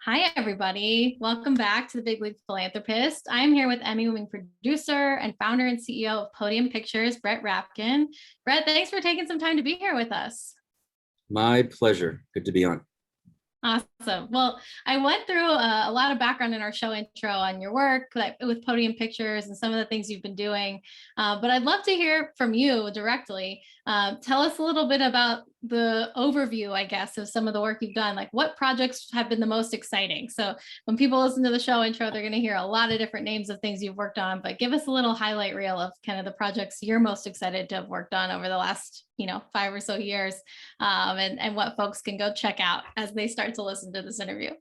Hi, everybody. Welcome back to the Big League Philanthropist. I'm here with Emmy Award producer and founder and CEO of Podium Pictures, Brett Rapkin. Brett, thanks for taking some time to be here with us. My pleasure. Good to be on. Awesome. Well, I went through a lot of background in our show intro on your work with Podium Pictures and some of the things you've been doing, but I'd love to hear from you directly. Tell us a little bit about the overview, I guess, of some of the work you've done. Like, what projects have been the most exciting? So when people listen to the show intro, they're going to hear a lot of different names of things you've worked on, but give us a little highlight reel of kind of the projects you're most excited to have worked on over the last 5 or so years, and what folks can go check out as they start to listen to this interview.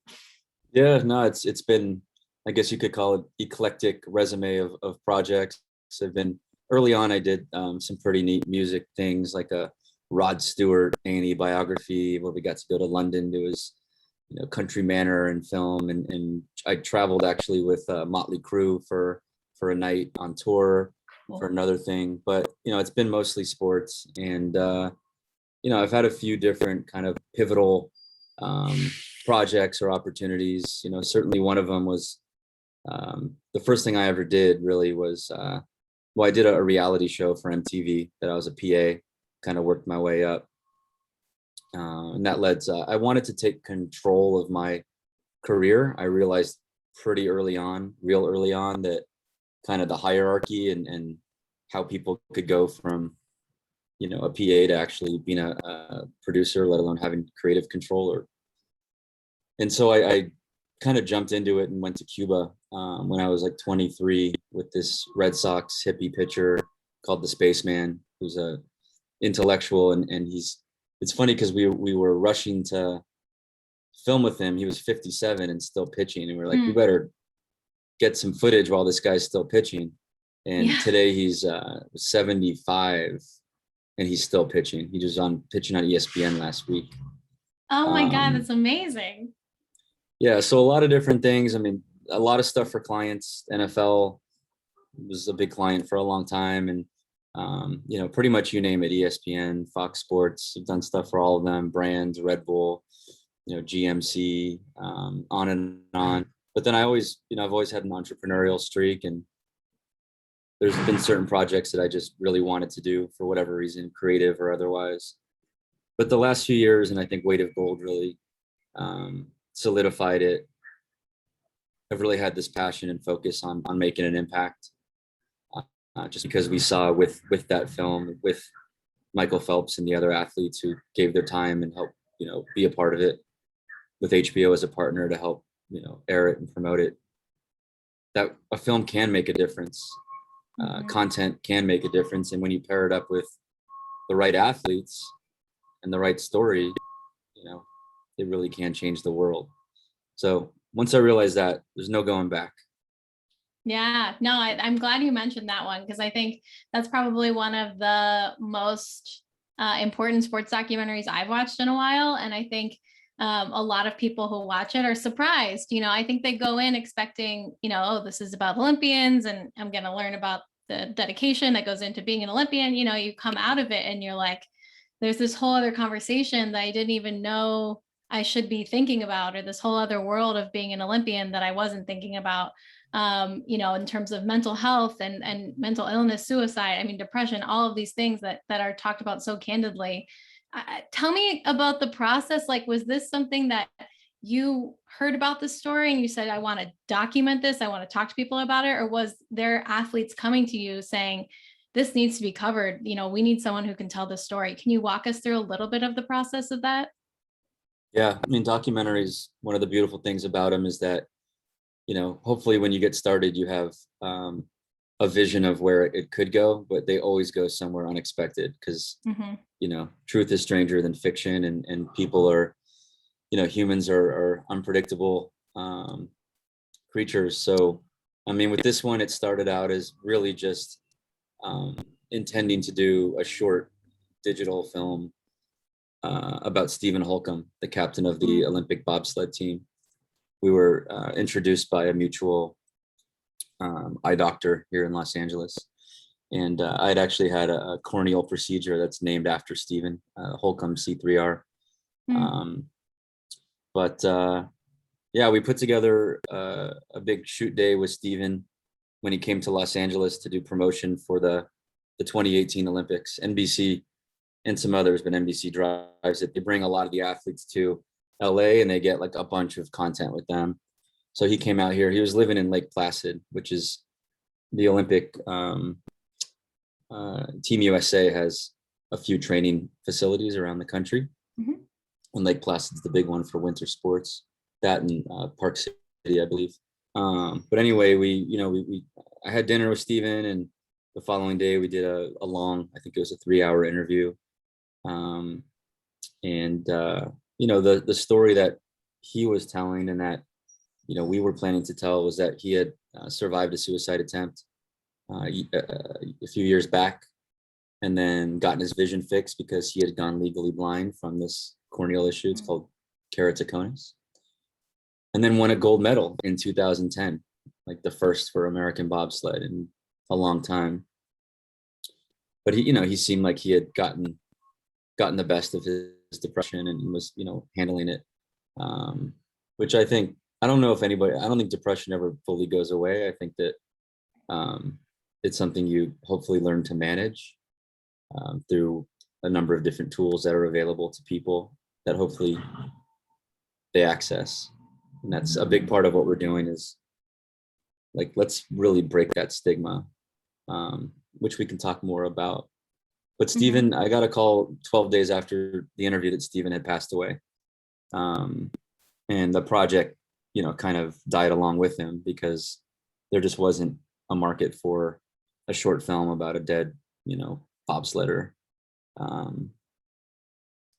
Yeah, no, it's been, I guess you could call it eclectic resume of projects. I've been early on, I did some pretty neat music things like a Rod Stewart A&E biography where we got to go to London to his country manor and film, and I traveled actually with Motley Crue for a night on tour for another thing. But it's been mostly sports, and I've had a few different kind of pivotal projects or opportunities. Certainly one of them was the first thing I ever did really was I did a reality show for MTV that I was a PA, kind of worked my way up, and that led to I wanted to take control of my career. I realized real early on, that kind of the hierarchy and how people could go from a PA to actually being a producer, let alone having creative control. And so I kind of jumped into it and went to Cuba when I was like 23 with this Red Sox hippie pitcher called the Spaceman, who's a intellectual, and it's funny because we were rushing to film with him. He was 57 and still pitching, and we were like, we better get some footage while this guy's still pitching. And today he's 75 and he's still pitching. He was pitching on ESPN last week. Oh my God, that's amazing. Yeah, so a lot of different things. I mean, a lot of stuff for clients. NFL was a big client for a long time, and pretty much you name it, ESPN, Fox Sports, I've done stuff for all of them, brands, Red Bull, GMC, on and on. But then I've always had an entrepreneurial streak, and there's been certain projects that I just really wanted to do for whatever reason, creative or otherwise. But the last few years, and I think Weight of Gold really solidified it. I've really had this passion and focus on making an impact, just because we saw with that film, with Michael Phelps and the other athletes who gave their time and helped be a part of it, with HBO as a partner to help air it and promote it, that a film can make a difference. Content can make a difference, and when you pair it up with the right athletes and the right story, it really can change the world. So once I realized that, there's no going back. Yeah, no, I'm glad you mentioned that one, because I think that's probably one of the most important sports documentaries I've watched in a while. And I think a lot of people who watch it are surprised. I think they go in expecting, oh, this is about Olympians and I'm going to learn about the dedication that goes into being an Olympian. You come out of it and you're like, there's this whole other conversation that I didn't even know I should be thinking about, or this whole other world of being an Olympian that I wasn't thinking about, in terms of mental health and mental illness, suicide, I mean, depression, all of these things that are talked about so candidly. Tell me about the process. Like, was this something that you heard about this story and you said, I want to document this, I want to talk to people about it? Or was there athletes coming to you saying, this needs to be covered, we need someone who can tell this story? Can you walk us through a little bit of the process of that? Yeah, I mean, documentaries, one of the beautiful things about them is that, hopefully when you get started, you have a vision of where it could go, but they always go somewhere unexpected because, truth is stranger than fiction, and people are, humans are unpredictable creatures. So, I mean, with this one, it started out as really just intending to do a short digital film about Stephen Holcomb, the captain of the Olympic bobsled team. We were introduced by a mutual eye doctor here in Los Angeles. And I'd actually had a corneal procedure that's named after Stephen, Holcomb C3R. But yeah, we put together a big shoot day with Steven when he came to Los Angeles to do promotion for the 2018 Olympics. NBC and some others, but NBC drives it. They bring a lot of the athletes to LA and they get like a bunch of content with them. So he came out here. He was living in Lake Placid, which is the Olympic Team USA has a few training facilities around the country. Mhm. And Lake Placid's the big one for winter sports. That and Park City, I believe. But anyway, I had dinner with Steven, and the following day we did a long, I think it was a 3-hour interview. The story that he was telling and that, we were planning to tell was that he had survived a suicide attempt a few years back, and then gotten his vision fixed because he had gone legally blind from this corneal issue. It's called keratoconus. And then won a gold medal in 2010, like the first for American bobsled in a long time. But he seemed like he had gotten the best of his depression and was, handling it. Which I don't think depression ever fully goes away. I think that it's something you hopefully learn to manage through a number of different tools that are available to people that hopefully they access. And that's a big part of what we're doing is like, let's really break that stigma, which we can talk more about. But Steven, I got a call 12 days after the interview that Steven had passed away. And the project, kind of died along with him because there just wasn't a market for a short film about a dead, bobsledder.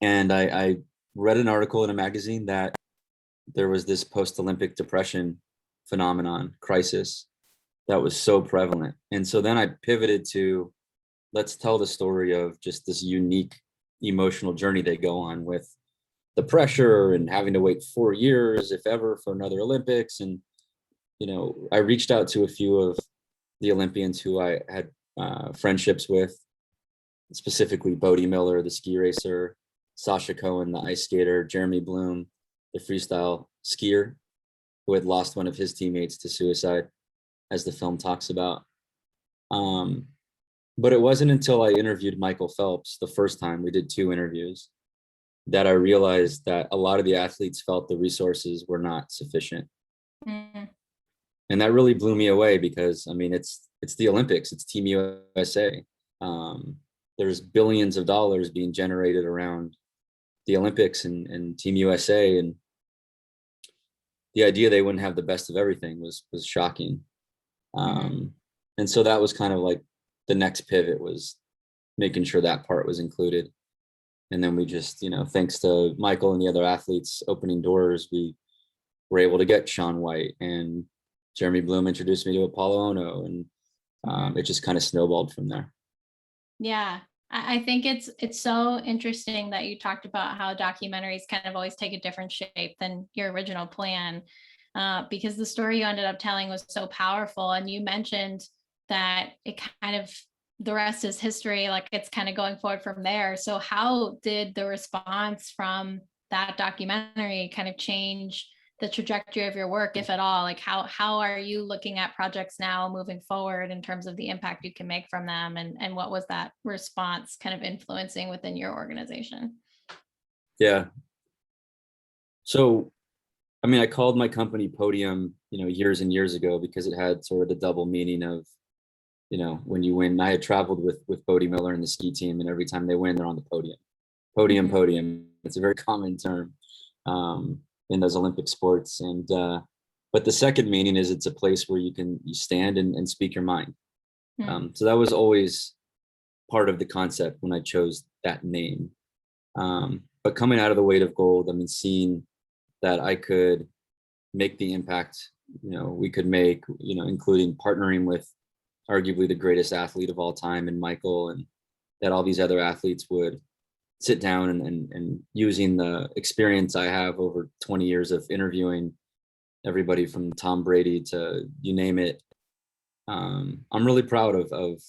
And I read an article in a magazine that there was this post-Olympic depression phenomenon, crisis, that was so prevalent. And so then I pivoted to, let's tell the story of just this unique emotional journey they go on with the pressure and having to wait 4 years, if ever, for another Olympics. And, I reached out to a few of the Olympians who I had friendships with, specifically Bodie Miller, the ski racer, Sasha Cohen, the ice skater, Jeremy Bloom, the freestyle skier, who had lost one of his teammates to suicide, as the film talks about. But it wasn't until I interviewed Michael Phelps the first time, we did 2 interviews, that I realized that a lot of the athletes felt the resources were not sufficient. And that really blew me away because, it's the Olympics, it's Team USA. There's billions of dollars being generated around the Olympics and Team USA. And the idea they wouldn't have the best of everything was shocking. And so that was kind of like the next pivot, was making sure that part was included. And then we just, thanks to Michael and the other athletes opening doors, we were able to get Shaun White, and Jeremy Bloom introduced me to Apollo Ono, and it just kind of snowballed from there. Yeah. I think it's so interesting that you talked about how documentaries kind of always take a different shape than your original plan, because the story you ended up telling was so powerful. And you mentioned that it kind of, the rest is history, like it's kind of going forward from there. So how did the response from that documentary kind of change the trajectory of your work, if at all? Like how are you looking at projects now moving forward in terms of the impact you can make from them? And what was that response kind of influencing within your organization? Yeah. So, I called my company Podium, years and years ago, because it had sort of the double meaning of, when you win. I had traveled with Bodie Miller and the ski team, and every time they win, they're on the podium. Podium. It's a very common term in those Olympic sports. And but the second meaning is it's a place where you stand and speak your mind. So that was always part of the concept when I chose that name. But coming out of the Weight of Gold, seeing that I could make the impact, we could make, including partnering with arguably the greatest athlete of all time in Michael, and that all these other athletes would sit down and using the experience I have over 20 years of interviewing everybody from Tom Brady to you name it. I'm really proud of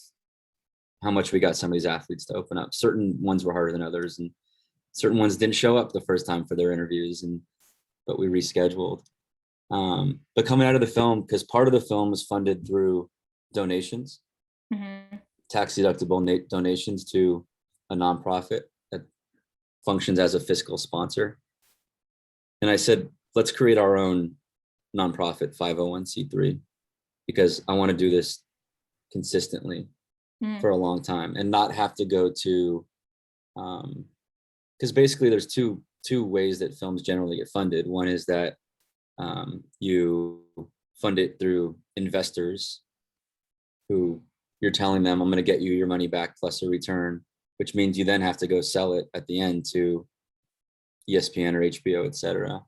how much we got some of these athletes to open up. Certain ones were harder than others, and certain ones didn't show up the first time for their interviews, but we rescheduled. But coming out of the film, because part of the film was funded through donations, tax deductible donations to a nonprofit that functions as a fiscal sponsor. And I said, let's create our own nonprofit 501c3, because I want to do this consistently for a long time and not have to go to, because basically there's two ways that films generally get funded. One is that you fund it through investors who you're telling them, I'm going to get you your money back plus a return, which means you then have to go sell it at the end to ESPN or HBO, et cetera.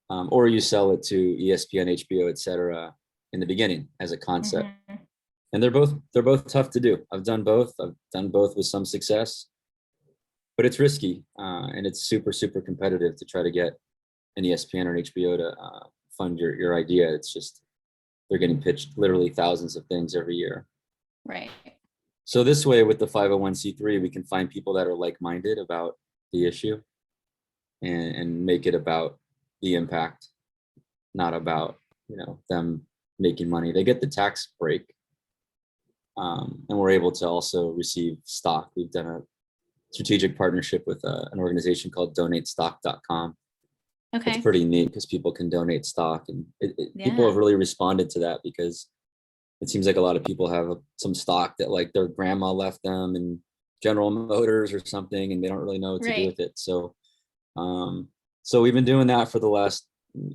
Or you sell it to ESPN, HBO, et cetera, in the beginning as a concept. And they're both tough to do. I've done both with some success, but it's risky, and it's super, super competitive to try to get an ESPN or an HBO to fund your idea. It's just, they're getting pitched literally thousands of things every year. Right. So this way, with the 501c3, we can find people that are like-minded about the issue and make it about the impact, not about, them making money. They get the tax break, and we're able to also receive stock. We've done a strategic partnership with an organization called donatestock.com. Okay. It's pretty neat because people can donate stock, and people have really responded to that, because it seems like a lot of people have some stock that like their grandma left them in General Motors or something, and they don't really know what to do with it. So, so we've been doing that for the last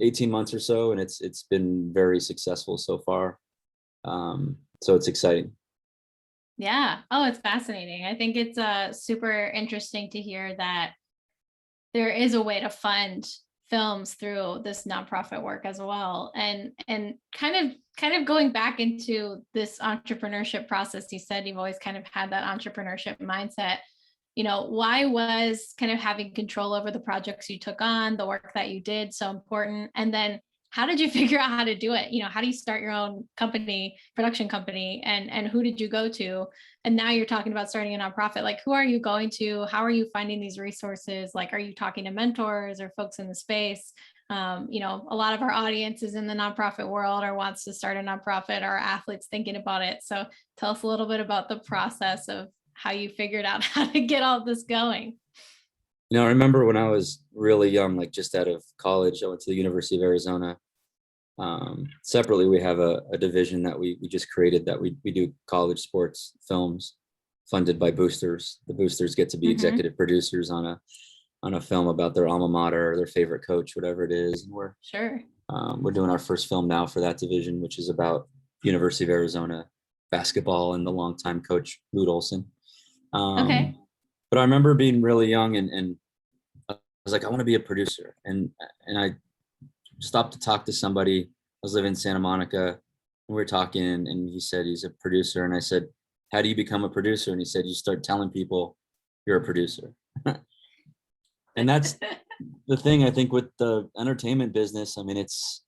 18 months or so, and it's been very successful so far. So it's exciting. Yeah. Oh, it's fascinating. I think it's super interesting to hear that there is a way to fund films through this nonprofit work as well. And kind of going back into this entrepreneurship process, you said you've always kind of had that entrepreneurship mindset. Why was kind of having control over the projects you took on, the work that you did, so important? And then how did you figure out how to do it? How do you start your own production company, and who did you go to? And now you're talking about starting a nonprofit. Like, who are you going to? How are you finding these resources? Like, are you talking to mentors or folks in the space? A lot of our audience is in the nonprofit world or wants to start a nonprofit, or athletes thinking about it. So tell us a little bit about the process of how you figured out how to get all this going. I remember when I was really young, like just out of college, I went to the University of Arizona. Separately, we have a division that we just created that we do college sports films funded by boosters. The boosters get to be executive producers on a film about their alma mater or their favorite coach, whatever it is. And we're doing our first film now for that division, which is about University of Arizona basketball and the longtime coach Lute Olson. But I remember being really young and I was like, I want to be a producer. And I stopped to talk to somebody. I was living in Santa Monica, and we were talking, and he said he's a producer. And I said, how do you become a producer? And he said, you start telling people you're a producer. And that's the thing, I think, with the entertainment business. I mean, it's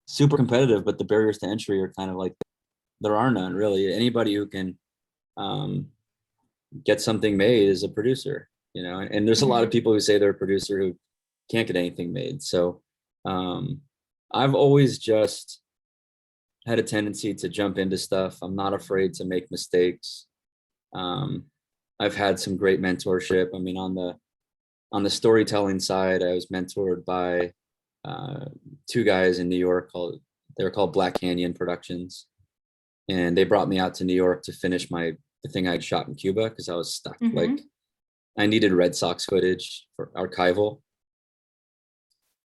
super competitive, but the barriers to entry are kind of like, there are none really. Anybody who can get something made is a producer, and there's a lot of people who say they're a producer who can't get anything made. So I've always just had a tendency to jump into stuff. I'm not afraid to make mistakes. I've had some great mentorship. I mean, on the storytelling side, I was mentored by two guys in New York they're called Black Canyon Productions. And they brought me out to New York to finish the thing I'd shot in Cuba, because I was stuck. Like, I needed Red Sox footage for archival.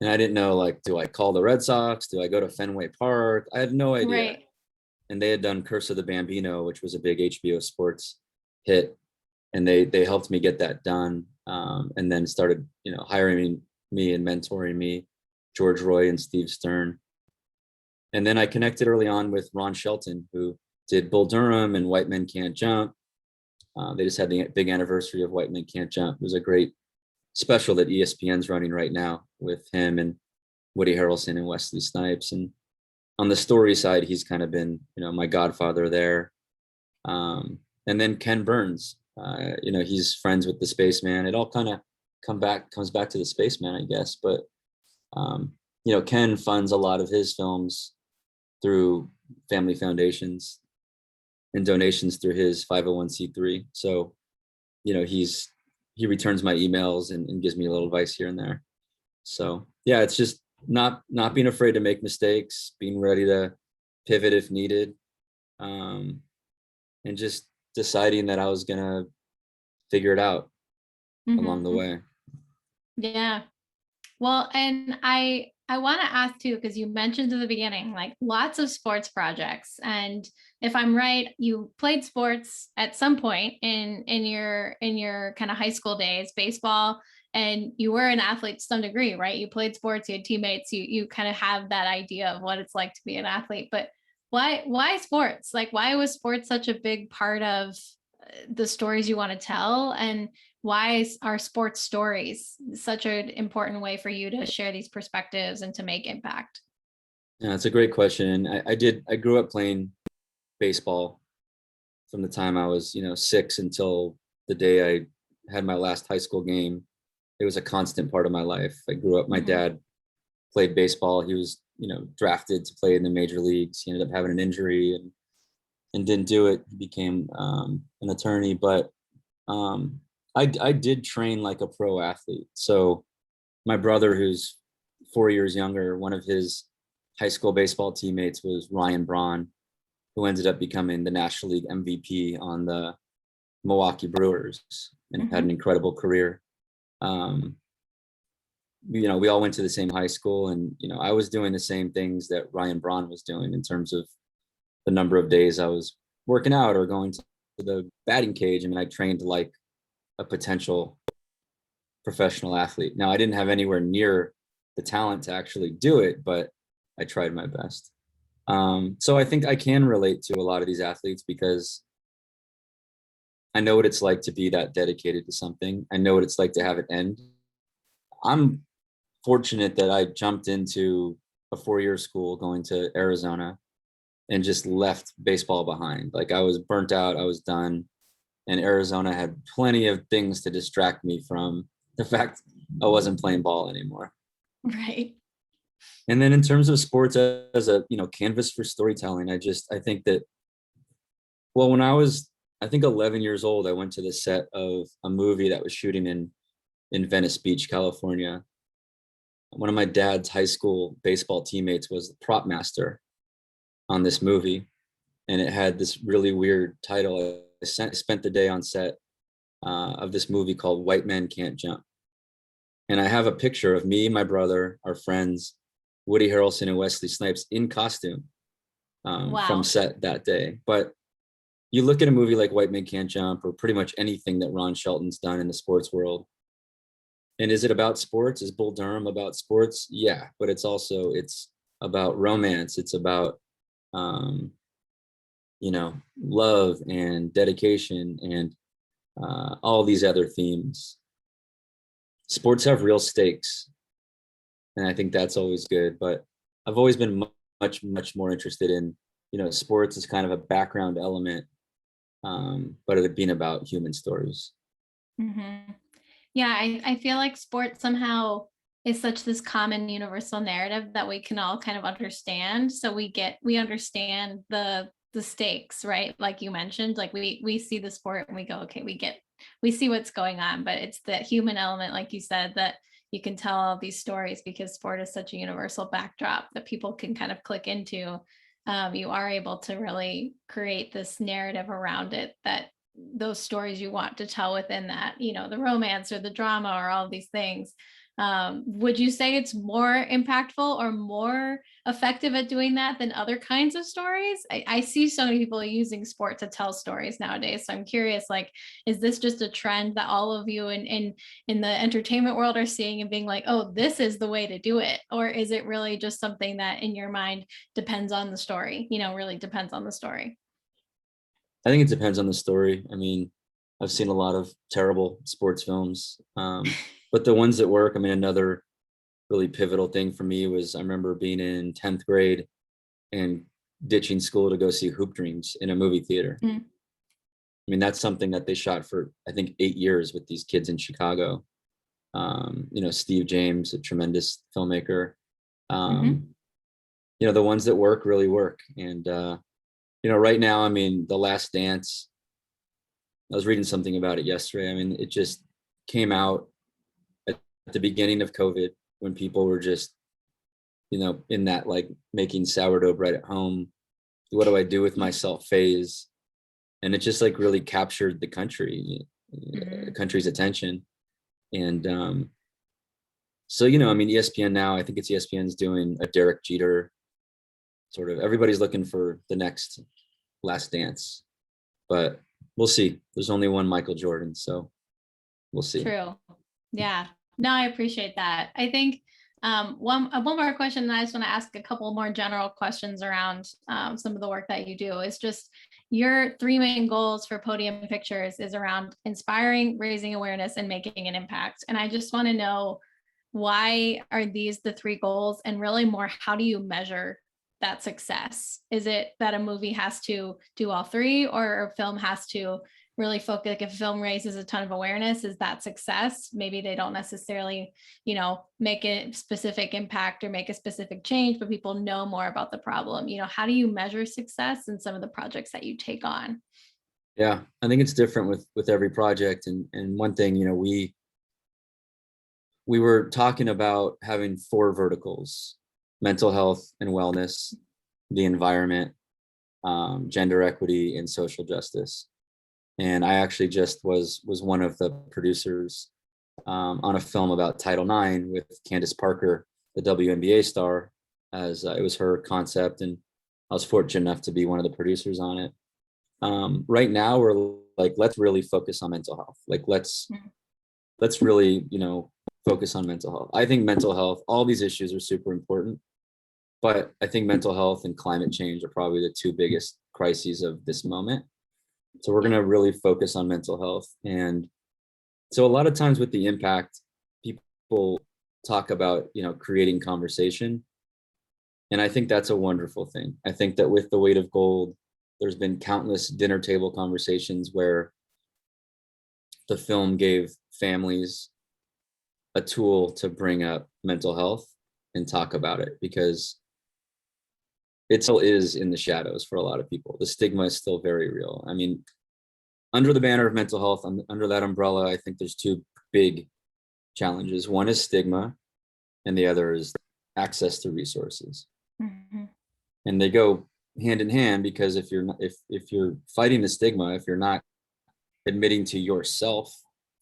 And I didn't know, like, do I call the Red Sox? Do I go to Fenway Park? I had no idea. Right. And they had done Curse of the Bambino, which was a big HBO Sports hit. And they helped me get that done. And then started, hiring me and mentoring me, George Roy and Steve Stern. And then I connected early on with Ron Shelton, who did Bull Durham and White Men Can't Jump. They just had the big anniversary of White Men Can't Jump. It was a great special that ESPN's running right now with him and Woody Harrelson and Wesley Snipes. And on the story side, he's kind of been, my godfather there. And then Ken Burns, he's friends with the Spaceman. It all kind of comes back to the Spaceman, I guess. But Ken funds a lot of his films through family foundations and donations through his 501c3. So, he returns my emails and gives me a little advice here and there. So yeah, it's just not being afraid to make mistakes, being ready to pivot if needed, and just deciding that I was gonna figure it out along the way. Yeah. Well, and I want to ask too, because you mentioned in the beginning, like lots of sports projects. And if I'm right, you played sports at some point in your kind of high school days, baseball, and you were an athlete to some degree, right? You played sports, you had teammates, you kind of have that idea of what it's like to be an athlete. But why sports? Like why was sports such a big part of the stories you want to tell? And why are sports stories such an important way for you to share these perspectives and to make impact? Yeah, it's a great question. I grew up playing baseball from the time I was, 6 until the day I had my last high school game. It was a constant part of my life. I grew up, my dad played baseball. He was, drafted to play in the major leagues. He ended up having an injury and didn't do it. He became an attorney, but I did train like a pro athlete. So my brother, who's 4 years younger, one of his high school baseball teammates was Ryan Braun, who ended up becoming the National League MVP on the Milwaukee Brewers and had an incredible career. We all went to the same high school, and I was doing the same things that Ryan Braun was doing in terms of the number of days I was working out or going to the batting cage. I mean, I trained like a potential professional athlete. Now, I didn't have anywhere near the talent to actually do it, but I tried my best. So I think I can relate to a lot of these athletes because I know what it's like to be that dedicated to something. I know what it's like to have it end. I'm fortunate that I jumped into a 4-year school going to Arizona and just left baseball behind. Like I was burnt out, I was done. And Arizona had plenty of things to distract me from the fact I wasn't playing ball anymore. Right. And then in terms of sports as a canvas for storytelling, I think that, well, when I was, I think 11 years old, I went to the set of a movie that was shooting in Venice Beach, California. One of my dad's high school baseball teammates was the prop master on this movie, and it had this really weird title. I spent the day on set of this movie called White Men Can't Jump. And I have a picture of me, my brother, our friends, Woody Harrelson and Wesley Snipes in costume from set that day. But you look at a movie like White Men Can't Jump, or pretty much anything that Ron Shelton's done in the sports world. And is it about sports? Is Bull Durham about sports? Yeah, but it's about romance. It's about love and dedication and all these other themes. Sports have real stakes, and I think that's always good. But I've always been much more interested in, sports as kind of a background element, but it being about human stories. Yeah, I feel like sports somehow is such this common universal narrative that we can all kind of understand. So we understand the stakes, right? Like you mentioned, like we see the sport and we go, okay, we see what's going on, but it's the human element, like you said, that you can tell all these stories because sport is such a universal backdrop that people can kind of click into. You are able to really create this narrative around it, that those stories you want to tell within that, the romance or the drama or all of these things. Would you say it's more impactful or more effective at doing that than other kinds of stories? I see so many people using sport to tell stories nowadays. So I'm curious, like, is this just a trend that all of you in the entertainment world are seeing and being like, oh, this is the way to do it? Or is it really just something that in your mind depends on the story, really depends on the story? I think it depends on the story. I mean, I've seen a lot of terrible sports films, but the ones that work, I mean, another really pivotal thing for me was I remember being in 10th grade and ditching school to go see Hoop Dreams in a movie theater. I mean, that's something that they shot for, I think, 8 years with these kids in Chicago. Steve James, a tremendous filmmaker, Um, the ones that work really work. And, right now, I mean, The Last Dance, I was reading something about it yesterday. I mean, it just came out at the beginning of COVID when people were just, in that like making sourdough bread at home. What do I do with myself phase? And it just like really captured the country's attention. And so, I mean, ESPN now, I think it's ESPN's doing a Derek Jeter sort of, everybody's looking for the next Last Dance, but we'll see. There's only one Michael Jordan, so we'll see. True. Yeah. No, I appreciate that. I think one more question, and I just want to ask a couple more general questions around some of the work that you do, is just your three main goals for Podium Pictures is around inspiring, raising awareness, and making an impact. And I just want to know, why are these the three goals, and really more, how do you measure that success? Is it that a movie has to do all three, or a film has to really focus? Like if a film raises a ton of awareness, is that success? Maybe they don't necessarily, make a specific impact or make a specific change, but people know more about the problem. How do you measure success in some of the projects that you take on? Yeah, I think it's different with every project. And one thing, we were talking about having 4 verticals: mental health and wellness, the environment, gender equity, and social justice. And I actually just was one of the producers on a film about Title IX with Candace Parker, the WNBA star, as it was her concept, and I was fortunate enough to be one of the producers on it. Right now, we're like, let's really focus on mental health. Like, let's really, focus on mental health. I think mental health, all these issues are super important, but I think mental health and climate change are probably the 2 biggest crises of this moment. So we're going to really focus on mental health. And so a lot of times with the impact, people talk about, creating conversation. And I think that's a wonderful thing. I think that with The Weight of Gold, there's been countless dinner table conversations where the film gave families a tool to bring up mental health and talk about it, because it still is in the shadows for a lot of people. The stigma is still very real. I mean, under the banner of mental health, under that umbrella, I think there's 2 big challenges. One is stigma, and the other is access to resources. And they go hand in hand, because if you're fighting the stigma, if you're not admitting to yourself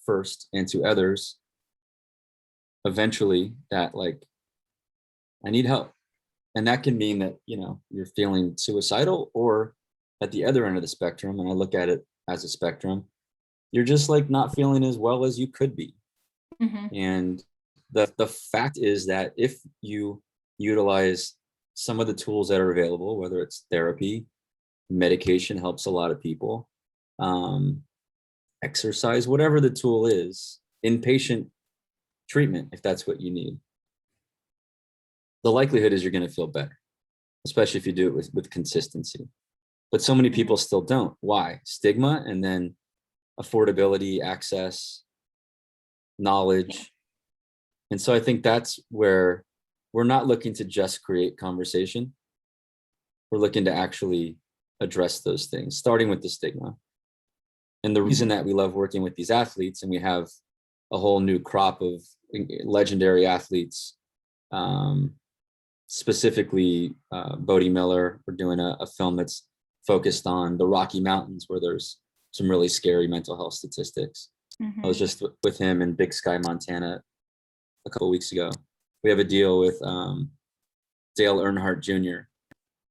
first and to others, eventually that, like, I need help. And that can mean that, you're feeling suicidal, or at the other end of the spectrum, and I look at it as a spectrum, you're just like not feeling as well as you could be. And the fact is that if you utilize some of the tools that are available, whether it's therapy, medication helps a lot of people, exercise, whatever the tool is, inpatient treatment, if that's what you need, the likelihood is you're going to feel better, especially if you do it with consistency. But so many people still don't. Why? Stigma, and then affordability, access, knowledge. And so I think that's where we're not looking to just create conversation. We're looking to actually address those things, starting with the stigma. And the reason that we love working with these athletes, and we have a whole new crop of legendary athletes, specifically Bodie Miller. We're doing a film that's focused on the Rocky Mountains, where there's some really scary mental health statistics. I was just with him in Big Sky, Montana a couple of weeks ago. We have a deal with Dale Earnhardt Jr.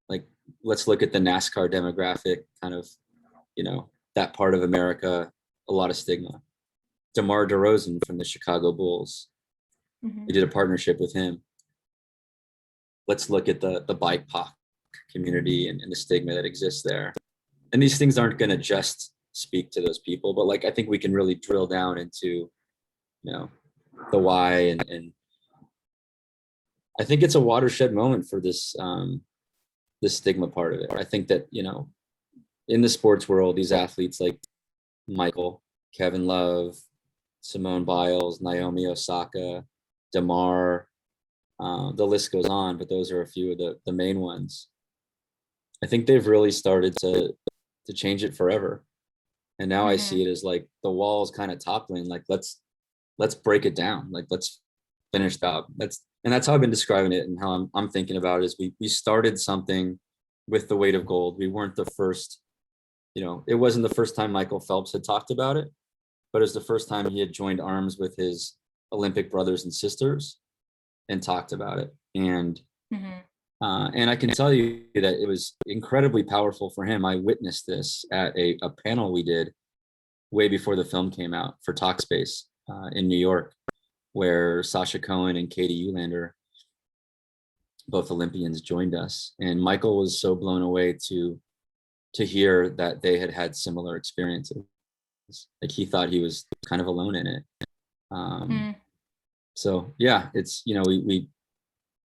Like, let's look at the NASCAR demographic, kind of, that part of America, a lot of stigma. DeMar DeRozan from the Chicago Bulls. We did a partnership with him. Let's look at the BIPOC community and the stigma that exists there. And these things aren't going to just speak to those people, but like, I think we can really drill down into, the why. And I think it's a watershed moment for this stigma part of it. I think that, in the sports world, these athletes like Michael, Kevin Love, Simone Biles, Naomi Osaka, DeMar, The list goes on, but those are a few of the main ones. I think they've really started to change it forever. And now I see it as like the walls kind of toppling, like let's break it down. Like let's finish that. That's how I've been describing it, and how I'm thinking about it is we started something with the weight of gold. We weren't the first, it wasn't the first time Michael Phelps had talked about it, but it was the first time he had joined arms with his Olympic brothers and sisters and talked about it. And I can tell you that it was incredibly powerful for him. I witnessed this at a panel we did way before the film came out for Talkspace in New York, where Sasha Cohen and Katie Ulander, both Olympians, joined us. And Michael was so blown away to hear that they had similar experiences. Like he thought he was kind of alone in it. So yeah, it's, we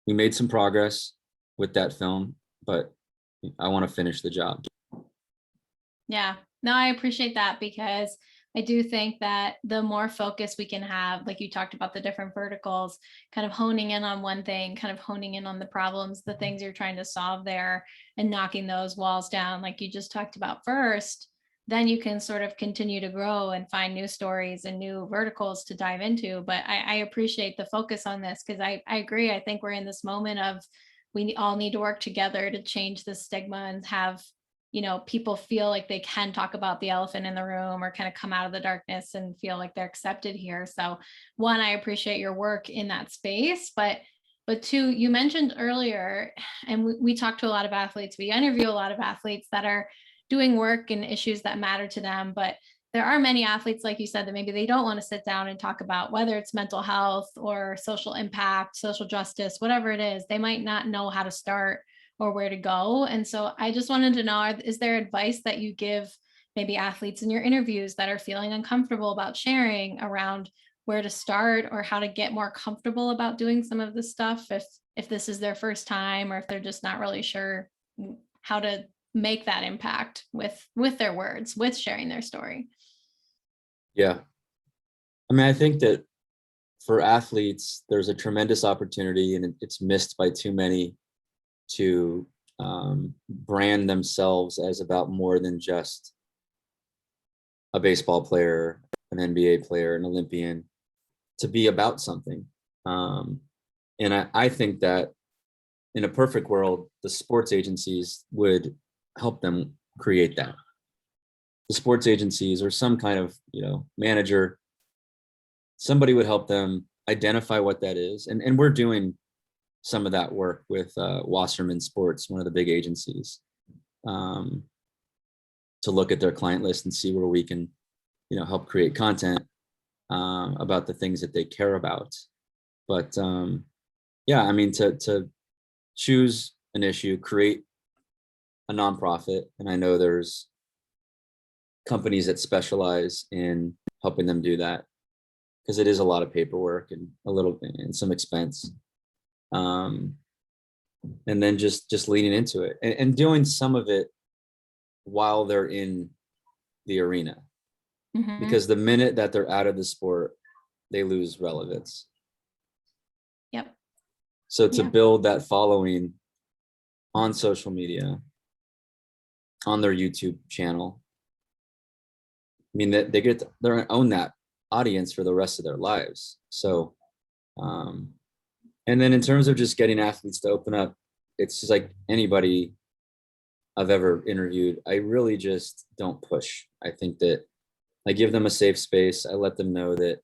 made some progress with that film, but I want to finish the job. Yeah, no, I appreciate that, because I do think that the more focus we can have, like you talked about the different verticals, kind of honing in on one thing, kind of honing in on the problems, the things you're trying to solve there, and knocking those walls down, like you just talked about first, then you can sort of continue to grow and find new stories and new verticals to dive into. But I appreciate the focus on this, because I agree. I think we're in this moment of we all need to work together to change the stigma and have, people feel like they can talk about the elephant in the room, or kind of come out of the darkness and feel like they're accepted here. So one, I appreciate your work in that space, but two, you mentioned earlier, and we talk to a lot of athletes, we interview a lot of athletes that are doing work and issues that matter to them, but there are many athletes, like you said, that maybe they don't want to sit down and talk about, whether it's mental health or social impact, social justice, whatever it is. They might not know how to start or where to go. And so I just wanted to know, is there advice that you give maybe athletes in your interviews that are feeling uncomfortable about sharing around where to start, or how to get more comfortable about doing some of this stuff if this is their first time, or if they're just not really sure how to make that impact with their words, with sharing their story? Yeah. I mean, I think that for athletes, there's a tremendous opportunity, and it's missed by too many, to brand themselves as about more than just a baseball player, an NBA player, an Olympian, to be about something. And I think that in a perfect world, the sports agencies would help them create that. The sports agencies, or some kind of, manager, somebody would help them identify what that is. And we're doing some of that work with Wasserman Sports, one of the big agencies, to look at their client list and see where we can, help create content about the things that they care about. But yeah, I mean, to choose an issue, create a nonprofit, and I know there's companies that specialize in helping them do that, because it is a lot of paperwork and and some expense. And then just leaning into it, and doing some of it while they're in the arena, because the minute that they're out of the sport, they lose relevance. Yep. So to build that following on social media, on their YouTube channel, I mean, that they're going to own that audience for the rest of their lives. So, and then in terms of just getting athletes to open up, it's just like anybody I've ever interviewed, I really just don't push. I think that I give them a safe space. I let them know that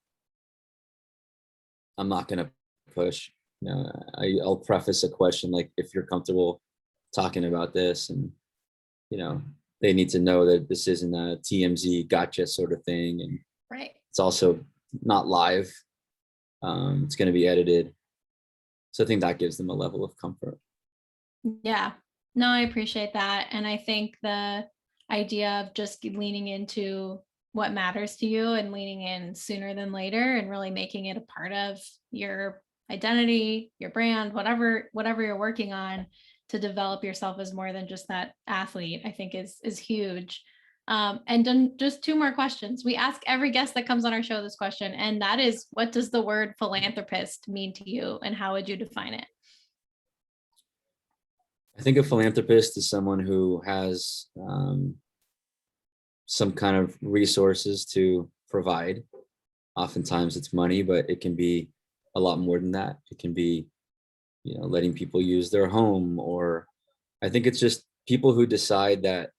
I'm not going to push. I'll preface a question like, if you're comfortable talking about this, and, they need to know that this isn't a TMZ gotcha sort of thing. And right. It's also not live. It's going to be edited. So I think that gives them a level of comfort. Yeah, no, I appreciate that. And I think the idea of just leaning into what matters to you and leaning in sooner than later, and really making it a part of your identity, your brand, whatever you're working on, to develop yourself as more than just that athlete, I think is huge. And then just two more questions. We ask every guest that comes on our show this question, and that is, what does the word philanthropist mean to you, and how would you define it? I think a philanthropist is someone who has some kind of resources to provide. Oftentimes it's money, but it can be a lot more than that. It can be, letting people use their home, or I think it's just people who decide that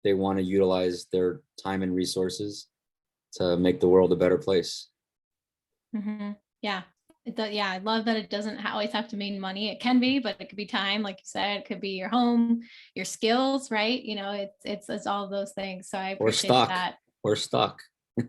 they want to utilize their time and resources to make the world a better place. Mm-hmm. Yeah. Yeah, I love that it doesn't always have to mean money. It can be, but it could be time, like you said. It could be your home, your skills, right? It's all of those things. So I appreciate that. Or stock.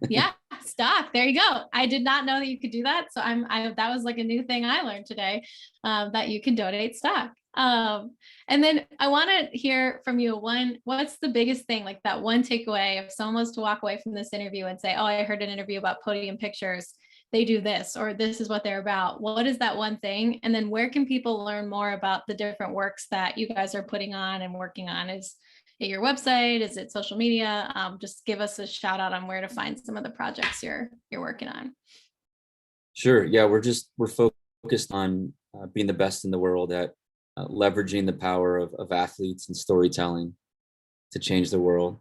Yeah, stock. There you go. I did not know that you could do that. So that was like a new thing I learned today, that you can donate stock. And then I want to hear from you. What's the biggest thing, like that one takeaway, if someone was to walk away from this interview and say, oh, I heard an interview about Podium Pictures, they do this, or this is what they're about. What is that one thing? And then where can people learn more about the different works that you guys are putting on and working on? Is it your website? Is it social media? Just give us a shout out on where to find some of the projects you're working on. Sure. Yeah, we're focused on being the best in the world at leveraging the power of athletes and storytelling to change the world.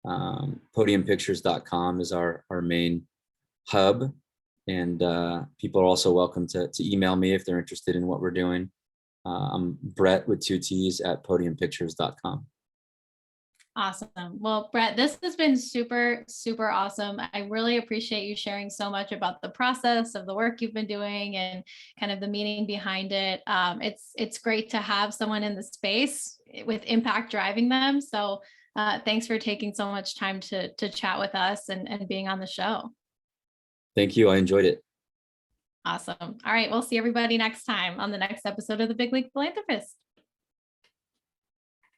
Podiumpictures.com is our main hub, and people are also welcome to email me if they're interested in what we're doing. I'm Brett with 2 T's at podiumpictures.com. Awesome. Well, Brett, this has been super, super awesome. I really appreciate you sharing so much about the process of the work you've been doing and kind of the meaning behind it. It's great to have someone in the space with impact driving them. So thanks for taking so much time to chat with us and being on the show. Thank you. I enjoyed it. Awesome. All right. We'll see everybody next time on the next episode of the Big League Philanthropist.